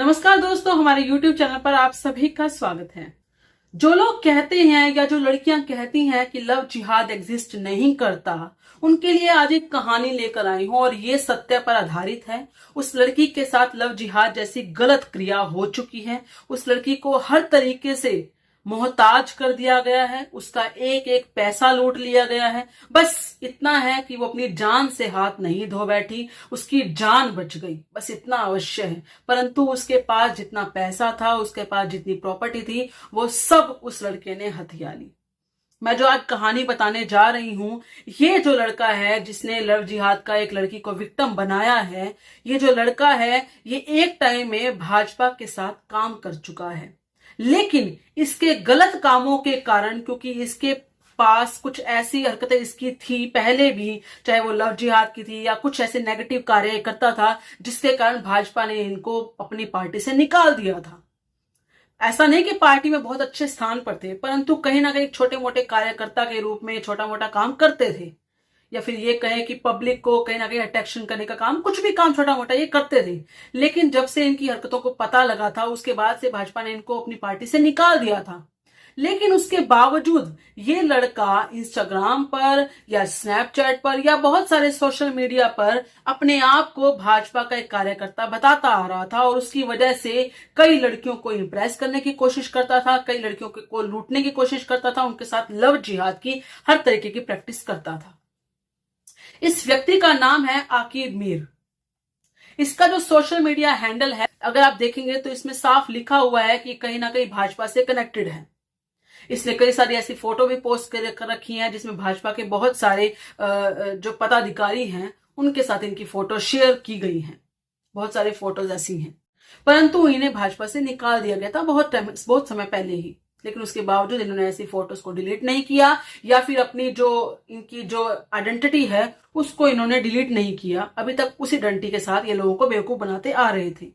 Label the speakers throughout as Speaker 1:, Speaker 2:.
Speaker 1: नमस्कार दोस्तों, हमारे YouTube चैनल पर आप सभी का स्वागत है। जो लोग कहते हैं या जो लड़कियां कहती हैं कि लव जिहाद एग्जिस्ट नहीं करता, उनके लिए आज एक कहानी लेकर आई हूं और ये सत्य पर आधारित है। उस लड़की के साथ लव जिहाद जैसी गलत क्रिया हो चुकी है। उस लड़की को हर तरीके से मोहताज कर दिया गया है, उसका एक एक पैसा लूट लिया गया है। बस इतना है कि वो अपनी जान से हाथ नहीं धो बैठी, उसकी जान बच गई, बस इतना अवश्य है। परंतु उसके पास जितना पैसा था, उसके पास जितनी प्रॉपर्टी थी, वो सब उस लड़के ने हथिया ली। मैं जो आज कहानी बताने जा रही हूं, ये जो लड़का है जिसने लव जिहाद का एक लड़की को विक्टिम बनाया है, ये जो लड़का है, ये एक टाइम में भाजपा के साथ काम कर चुका है। लेकिन इसके गलत कामों के कारण, क्योंकि इसके पास कुछ ऐसी हरकतें इसकी थी पहले भी, चाहे वो लव जिहाद की थी या कुछ ऐसे नेगेटिव कार्य करता था, जिसके कारण भाजपा ने इनको अपनी पार्टी से निकाल दिया था। ऐसा नहीं कि पार्टी में बहुत अच्छे स्थान पर थे, परंतु कहीं ना कहीं छोटे मोटे कार्यकर्ता के रूप में छोटा मोटा काम करते थे, या फिर ये कहें कि पब्लिक को कहीं ना कहीं अट्रैक्शन करने का काम, कुछ भी काम छोटा मोटा ये करते थे। लेकिन जब से इनकी हरकतों को पता लगा था, उसके बाद से भाजपा ने इनको अपनी पार्टी से निकाल दिया था। लेकिन उसके बावजूद ये लड़का इंस्टाग्राम पर या स्नैपचैट पर या बहुत सारे सोशल मीडिया पर अपने आप को भाजपा का एक कार्यकर्ता बताता आ रहा था, और उसकी वजह से कई लड़कियों को इंप्रेस करने की कोशिश करता था, कई लड़कियों को लूटने की कोशिश करता था, उनके साथ लव जिहाद की हर तरीके की प्रैक्टिस करता था। इस व्यक्ति का नाम है आकिब मीर। इसका जो सोशल मीडिया हैंडल है, अगर आप देखेंगे तो इसमें साफ लिखा हुआ है कि कहीं ना कहीं भाजपा से कनेक्टेड है। इसने कई सारी ऐसी फोटो भी पोस्ट कर रखी हैं जिसमें भाजपा के बहुत सारे जो पदाधिकारी हैं उनके साथ इनकी फोटो शेयर की गई हैं। बहुत सारे फोटोज ऐसी हैं, परंतु इन्हें भाजपा से निकाल दिया गया था बहुत समय पहले ही। लेकिन उसके बावजूद इन्होंने ऐसी फोटोज को डिलीट नहीं किया, या फिर अपनी जो इनकी जो आइडेंटिटी है उसको इन्होंने डिलीट नहीं किया। अभी तक उसी आइडेंटिटी के साथ ये लोगों को बेवकूफ बनाते आ रहे थे।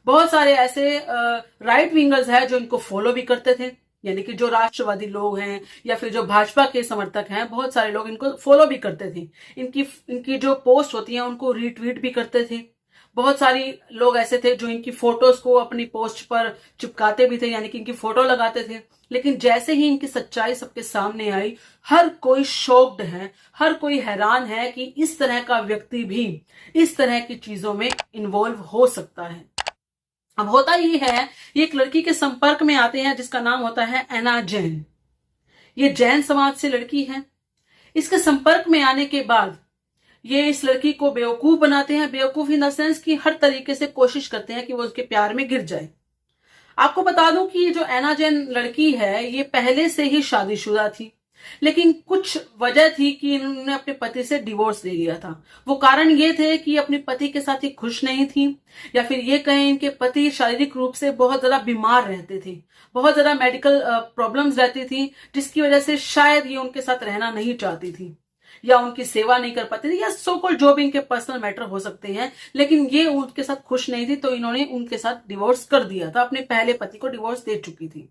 Speaker 1: बहुत सारे ऐसे राइट विंगर्स हैं जो इनको फॉलो भी करते थे, यानी कि जो राष्ट्रवादी लोग हैं या फिर जो भाजपा के समर्थक हैं, बहुत सारे लोग इनको फॉलो भी करते थे। इनकी जो पोस्ट होती हैं उनको रीट्वीट भी करते थे। बहुत सारी लोग ऐसे थे जो इनकी फोटोज को अपनी पोस्ट पर चिपकाते भी थे, यानी कि इनकी फोटो लगाते थे। लेकिन जैसे ही इनकी सच्चाई सबके सामने आई, हर कोई शॉक्ड है, हर कोई हैरान है कि इस तरह का व्यक्ति भी इस तरह की चीजों में इन्वॉल्व हो सकता है। अब होता ये है, ये एक लड़की के संपर्क में आते हैं जिसका नाम होता है ऐना जैन। ये जैन समाज से लड़की है। इसके संपर्क में आने के बाद ये इस लड़की को बेवकूफ बनाते हैं। बेवकूफ इन द सेंस कि हर तरीके से कोशिश करते हैं कि वो उसके प्यार में गिर जाए। आपको बता दूं कि ये जो ऐना जैन लड़की है, ये पहले से ही शादीशुदा थी, लेकिन कुछ वजह थी कि इन्होंने अपने पति से डिवोर्स ले लिया था। वो कारण ये थे कि अपने पति के साथ ही खुश नहीं थी, या फिर ये कहें इनके पति शारीरिक रूप से बहुत ज्यादा बीमार रहते थे, बहुत ज्यादा मेडिकल प्रॉब्लम्स रहती थी, जिसकी वजह से शायद ये उनके साथ रहना नहीं चाहती थी, या उनकी सेवा नहीं कर पाती थी, या सो कॉल्ड जो भी इनके पर्सनल मैटर हो सकते हैं। लेकिन ये उनके साथ खुश नहीं थी, तो इन्होंने उनके साथ डिवोर्स कर दिया था। अपने पहले पति को डिवोर्स दे चुकी थी।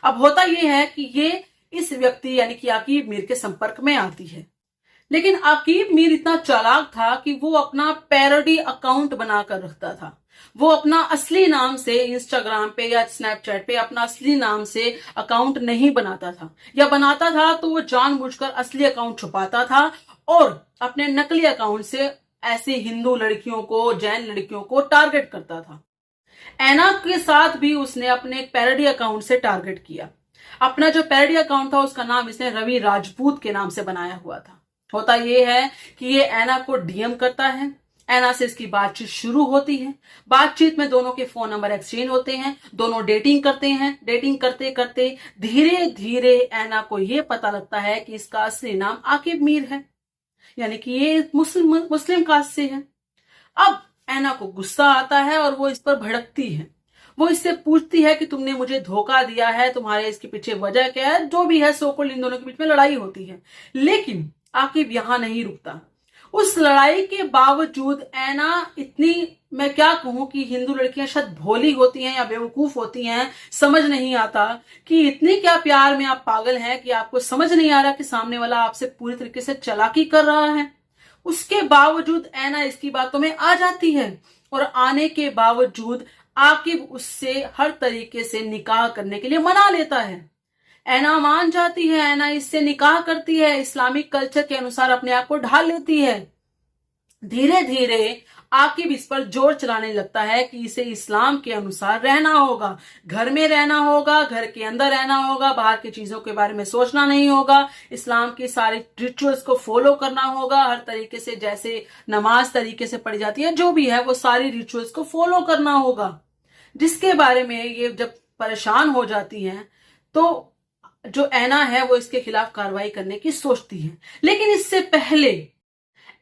Speaker 1: अब होता ये है कि ये इस व्यक्ति यानी कि आकिब मीर के संपर्क में आती है। लेकिन आकिब मीर इतना चालाक था कि वो अपना पैरोडी अकाउंट बनाकर रखता था। वो अपना असली नाम से इंस्टाग्राम पे या स्नैपचैट पे अपना असली नाम से अकाउंट नहीं बनाता था, या बनाता था तो वो जानबूझकर असली अकाउंट छुपाता था और अपने नकली अकाउंट से ऐसी हिंदू लड़कियों को, जैन लड़कियों को टारगेट करता था। ऐना के साथ भी उसने अपने एक पैरोडी अकाउंट से टारगेट किया। अपना जो पैरोडी अकाउंट था उसका नाम इसने रवि राजपूत के नाम से बनाया हुआ था। होता यह है कि ये ऐना को डीएम करता है, ऐना से इसकी बातचीत शुरू होती है। बातचीत में दोनों के फोन नंबर एक्सचेंज होते हैं, दोनों डेटिंग करते हैं। डेटिंग करते करते धीरे धीरे ऐना को यह पता लगता है कि इसका असली नाम आकिब मीर है, यानी कि ये मुस्लिम कास्ट से है। अब ऐना को गुस्सा आता है और वो इस पर भड़कती है। वो इससे पूछती है कि तुमने मुझे धोखा दिया है, तुम्हारे इसके पीछे वजह क्या है, जो भी है सो कॉल्ड इन दोनों के बीच में लड़ाई होती है। लेकिन आकिब यहां नहीं रुकता। उस लड़ाई के बावजूद ऐना इतनी, मैं क्या कहूं कि हिंदू लड़कियां शायद भोली होती हैं या बेवकूफ होती हैं, समझ नहीं आता कि इतने क्या प्यार में आप पागल हैं कि आपको समझ नहीं आ रहा कि सामने वाला आपसे पूरी तरीके से चालाकी कर रहा है। उसके बावजूद ऐना इसकी बातों में आ जाती है, और आने के बावजूद आकिब उससे हर तरीके से निकाह करने के लिए मना लेता है। ऐना मान जाती है, ऐना इससे निकाह करती है, इस्लामिक कल्चर के अनुसार अपने आप को ढाल लेती है। धीरे धीरे आकिब इस पर जोर चलाने लगता है कि इसे इस्लाम के अनुसार रहना होगा, घर में रहना होगा, घर के अंदर रहना होगा, बाहर की चीजों के बारे में सोचना नहीं होगा, इस्लाम की सारी रिचुअल्स को फॉलो करना होगा, हर तरीके से जैसे नमाज तरीके से पढ़ी जाती है, जो भी है वो सारी रिचुअल्स को फॉलो करना होगा। जिसके बारे में ये जब परेशान हो जाती हैं तो जो ऐना है वो इसके खिलाफ कार्रवाई करने की सोचती है। लेकिन इससे पहले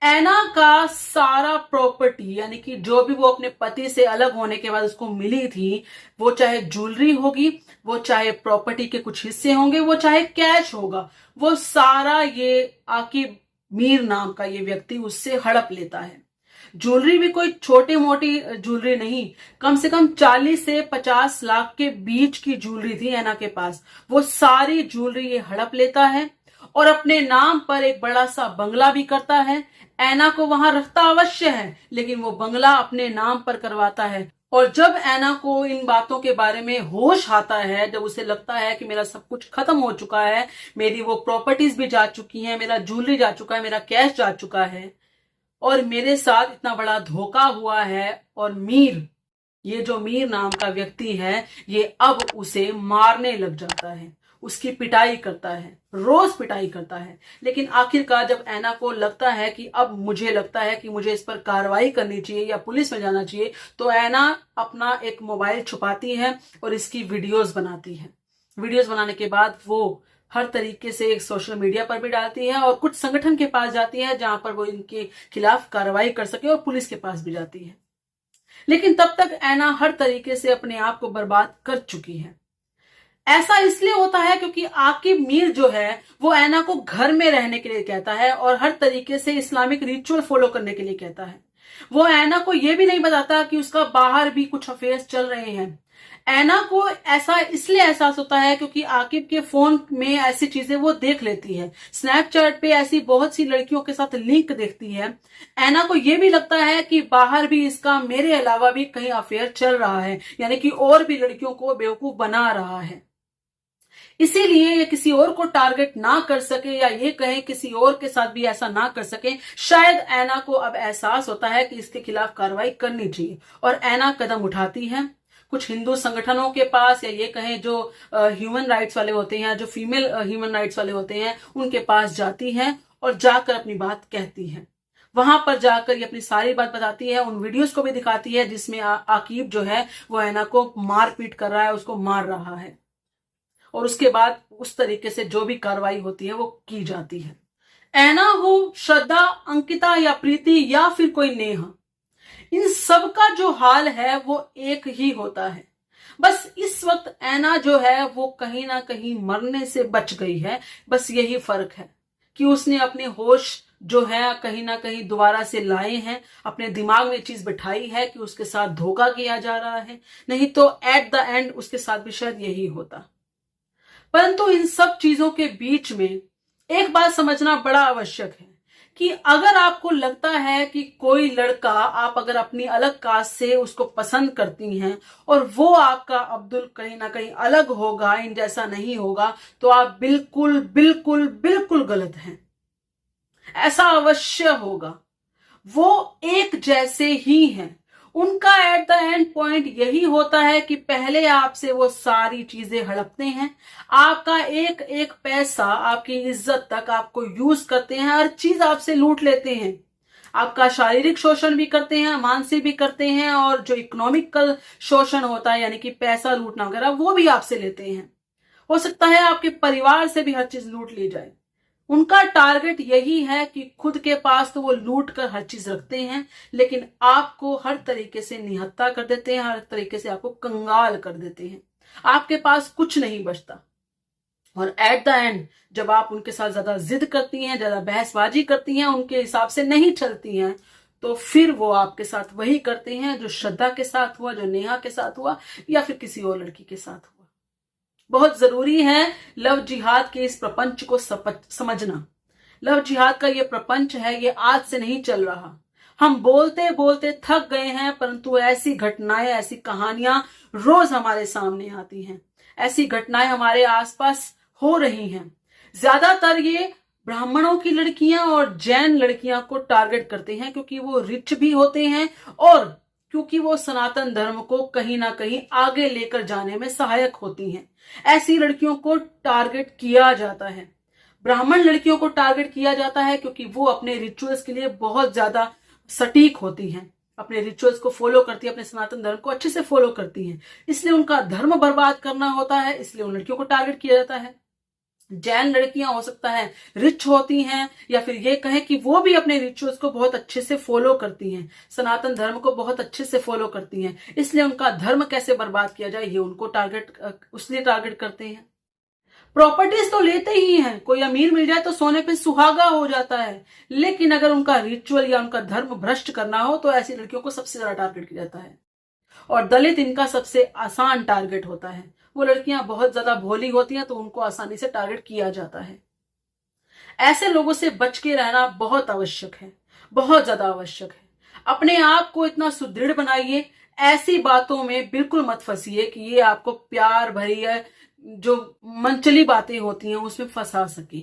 Speaker 1: ऐना का सारा प्रॉपर्टी, यानी कि जो भी वो अपने पति से अलग होने के बाद उसको मिली थी, वो चाहे ज्वेलरी होगी, वो चाहे प्रॉपर्टी के कुछ हिस्से होंगे, वो चाहे कैश होगा, वो सारा ये आकिब मीर नाम का ये व्यक्ति उससे हड़प लेता है। ज्वेलरी भी कोई छोटी मोटी ज्वेलरी नहीं, कम से कम 40 से 50 लाख के बीच की ज्वेलरी थी ऐना के पास। वो सारी ज्वेलरी ये हड़प लेता है और अपने नाम पर एक बड़ा सा बंगला भी करता है। ऐना को वहां रखता अवश्य है, लेकिन वो बंगला अपने नाम पर करवाता है। और जब ऐना को इन बातों के बारे में होश आता है, जब उसे लगता है कि मेरा सब कुछ खत्म हो चुका है, मेरी वो प्रॉपर्टीज भी जा चुकी हैं, मेरा ज्वेलरी जा चुका है, मेरा कैश जा चुका है और मेरे साथ इतना बड़ा धोखा हुआ है, और ये जो मीर नाम का व्यक्ति है ये अब उसे मारने लग जाता है, उसकी पिटाई करता है, रोज पिटाई करता है। लेकिन आखिरकार जब ऐना को लगता है कि अब मुझे लगता है कि मुझे इस पर कार्रवाई करनी चाहिए या पुलिस में जाना चाहिए, तो ऐना अपना एक मोबाइल छुपाती है और इसकी वीडियोस बनाती है। वीडियोस बनाने के बाद वो हर तरीके से एक सोशल मीडिया पर भी डालती है और कुछ संगठन के पास जाती है जहां पर वो इनके खिलाफ कार्रवाई कर सके, और पुलिस के पास भी जाती है। लेकिन तब तक ऐना हर तरीके से अपने आप को बर्बाद कर चुकी है। ऐसा इसलिए होता है क्योंकि आकिब मीर जो है वो ऐना को घर में रहने के लिए कहता है और हर तरीके से इस्लामिक रिचुअल फॉलो करने के लिए कहता है। वो ऐना को यह भी नहीं बताता कि उसका बाहर भी कुछ अफेयर्स चल रहे हैं। ऐना को ऐसा इसलिए एहसास होता है क्योंकि आकिब के फोन में ऐसी चीजें वो देख लेती है, स्नैपचैट पे ऐसी बहुत सी लड़कियों के साथ लिंक देखती है। ऐना को यह भी लगता है कि बाहर भी इसका मेरे अलावा भी कहीं अफेयर चल रहा है, यानी कि और भी लड़कियों को बेवकूफ बना रहा है। इसीलिए ये किसी और को टारगेट ना कर सके, या ये कहें किसी और के साथ भी ऐसा ना कर सके। शायद ऐना को अब एहसास होता है कि इसके खिलाफ कार्रवाई करनी चाहिए, और ऐना कदम उठाती है। कुछ हिंदू संगठनों के पास, या ये कहें जो ह्यूमन राइट्स वाले होते हैं, जो फीमेल ह्यूमन राइट्स वाले होते हैं, उनके पास जाती है और जाकर अपनी बात कहती है। वहां पर जाकर ये अपनी सारी बात बताती है, उन वीडियोस को भी दिखाती है जिसमें आकिब जो है वो ऐना को मारपीट कर रहा है, उसको मार रहा है, और उसके बाद उस तरीके से जो भी कार्रवाई होती है वो की जाती है। ऐना हो, श्रद्धा, अंकिता या प्रीति या फिर कोई नेहा, इन सब का जो हाल है वो एक ही होता है। बस इस वक्त ऐना जो है वो कहीं ना कहीं मरने से बच गई है। बस यही फर्क है कि उसने अपने होश जो है कहीं ना कहीं दोबारा से लाए हैं, अपने दिमाग में चीज बिठाई है कि उसके साथ धोखा किया जा रहा है, नहीं तो एट द एंड उसके साथ भी शायद यही होता। परंतु इन सब चीजों के बीच में एक बात समझना बड़ा आवश्यक है कि अगर आपको लगता है कि कोई लड़का, आप अगर अपनी अलग कास्ट से उसको पसंद करती हैं और वो आपका अब्दुल कहीं ना कहीं अलग होगा, इन जैसा नहीं होगा, तो आप बिल्कुल बिल्कुल बिल्कुल गलत हैं। ऐसा अवश्य होगा। वो एक जैसे ही हैं। उनका एट द एंड पॉइंट यही होता है कि पहले आपसे वो सारी चीजें हड़पते हैं, आपका एक एक पैसा, आपकी इज्जत तक आपको यूज करते हैं, हर चीज आपसे लूट लेते हैं। आपका शारीरिक शोषण भी करते हैं, मानसिक भी करते हैं, और जो इकोनॉमिकल शोषण होता है यानी कि पैसा लूटना वगैरह, वो भी आपसे लेते हैं। हो सकता है आपके परिवार से भी हर चीज लूट ली जाए। उनका टारगेट यही है कि खुद के पास तो वो लूट कर हर चीज रखते हैं, लेकिन आपको हर तरीके से निहत्था कर देते हैं, हर तरीके से आपको कंगाल कर देते हैं। आपके पास कुछ नहीं बचता। और एट द एंड जब आप उनके साथ ज्यादा जिद करती हैं, ज्यादा बहसबाजी करती हैं, उनके हिसाब से नहीं चलती हैं, तो फिर वो आपके साथ वही करते हैं जो श्रद्धा के साथ हुआ, जो नेहा के साथ हुआ, या फिर किसी और लड़की के साथ हुआ। बहुत जरूरी है लव जिहाद के इस प्रपंच को समझना। लव जिहाद का ये प्रपंच है, ये आज से नहीं चल रहा। हम बोलते बोलते थक गए हैं, परंतु ऐसी घटनाएं, ऐसी कहानियां रोज हमारे सामने आती हैं। ऐसी घटनाएं हमारे आसपास हो रही हैं। ज्यादातर ये ब्राह्मणों की लड़कियां और जैन लड़कियां को टारगेट करते हैं, क्योंकि वो रिच भी होते हैं और क्योंकि वो सनातन धर्म को कहीं ना कहीं आगे लेकर जाने में सहायक होती हैं। ऐसी लड़कियों को टारगेट किया जाता है। ब्राह्मण लड़कियों को टारगेट किया जाता है क्योंकि वो अपने रिचुअल्स के लिए बहुत ज्यादा सटीक होती हैं, अपने रिचुअल्स को फॉलो करती है, अपने सनातन धर्म को अच्छे से फॉलो करती हैं, इसलिए उनका धर्म बर्बाद करना होता है, इसलिए उन लड़कियों को टारगेट किया जाता है। जैन लड़कियां हो सकता है रिच होती हैं, या फिर ये कहें कि वो भी अपने रिचुअल्स को बहुत अच्छे से फॉलो करती हैं, सनातन धर्म को बहुत अच्छे से फॉलो करती हैं, इसलिए उनका धर्म कैसे बर्बाद किया जाए ये उनको उसलिए टारगेट करते हैं। प्रॉपर्टीज तो लेते ही हैं, कोई अमीर मिल जाए तो सोने पे सुहागा हो जाता है, लेकिन अगर उनका रिचुअल या उनका धर्म भ्रष्ट करना हो तो ऐसी लड़कियों को सबसे ज्यादा टारगेट किया जाता है। और दलित इनका सबसे आसान टारगेट होता है। वो लड़कियां बहुत ज्यादा भोली होती हैं तो उनको आसानी से टारगेट किया जाता है। ऐसे लोगों से बच के रहना बहुत आवश्यक है, बहुत ज्यादा आवश्यक है। अपने आप को इतना सुदृढ़ बनाइए, ऐसी बातों में बिल्कुल मत फंसिए कि ये आपको प्यार भरी है जो मनचली बातें होती हैं उसमें फंसा सके।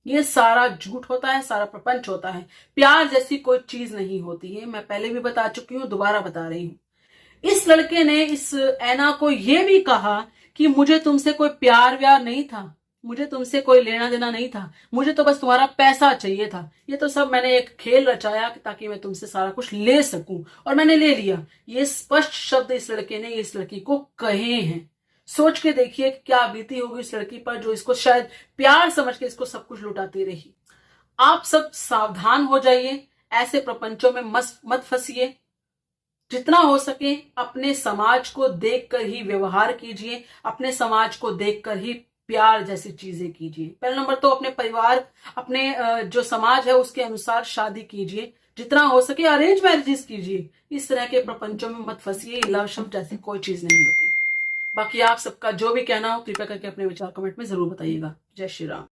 Speaker 1: ये सारा झूठ होता है, सारा प्रपंच होता है। प्यार जैसी कोई चीज नहीं होती है, मैं पहले भी बता चुकी हूं, दोबारा बता रही हूं। इस लड़के ने इस ऐना को यह भी कहा कि मुझे तुमसे कोई प्यार व्यार नहीं था, मुझे तुमसे कोई लेना देना नहीं था, मुझे तो बस तुम्हारा पैसा चाहिए था। ये तो सब मैंने एक खेल रचाया ताकि मैं तुमसे सारा कुछ ले सकूं, और मैंने ले लिया। ये स्पष्ट शब्द इस लड़के ने इस लड़की को कहे हैं। सोच के देखिए क्या बीती होगी इस लड़की पर, जो इसको शायद प्यार समझ के इसको सब कुछ लुटाती रही। आप सब सावधान हो जाइए, ऐसे प्रपंचों में मत फंसिए। जितना हो सके अपने समाज को देखकर ही व्यवहार कीजिए, अपने समाज को देखकर ही प्यार जैसी चीजें कीजिए। पहला नंबर तो अपने परिवार, अपने जो समाज है उसके अनुसार शादी कीजिए, जितना हो सके अरेंज मैरिजेस कीजिए। इस तरह के प्रपंचों में मत फंसिए, लव शब्द जैसी कोई चीज नहीं होती। बाकी आप सबका जो भी कहना हो कृपया करके अपने विचार कमेंट में जरूर बताइएगा। जय श्री राम।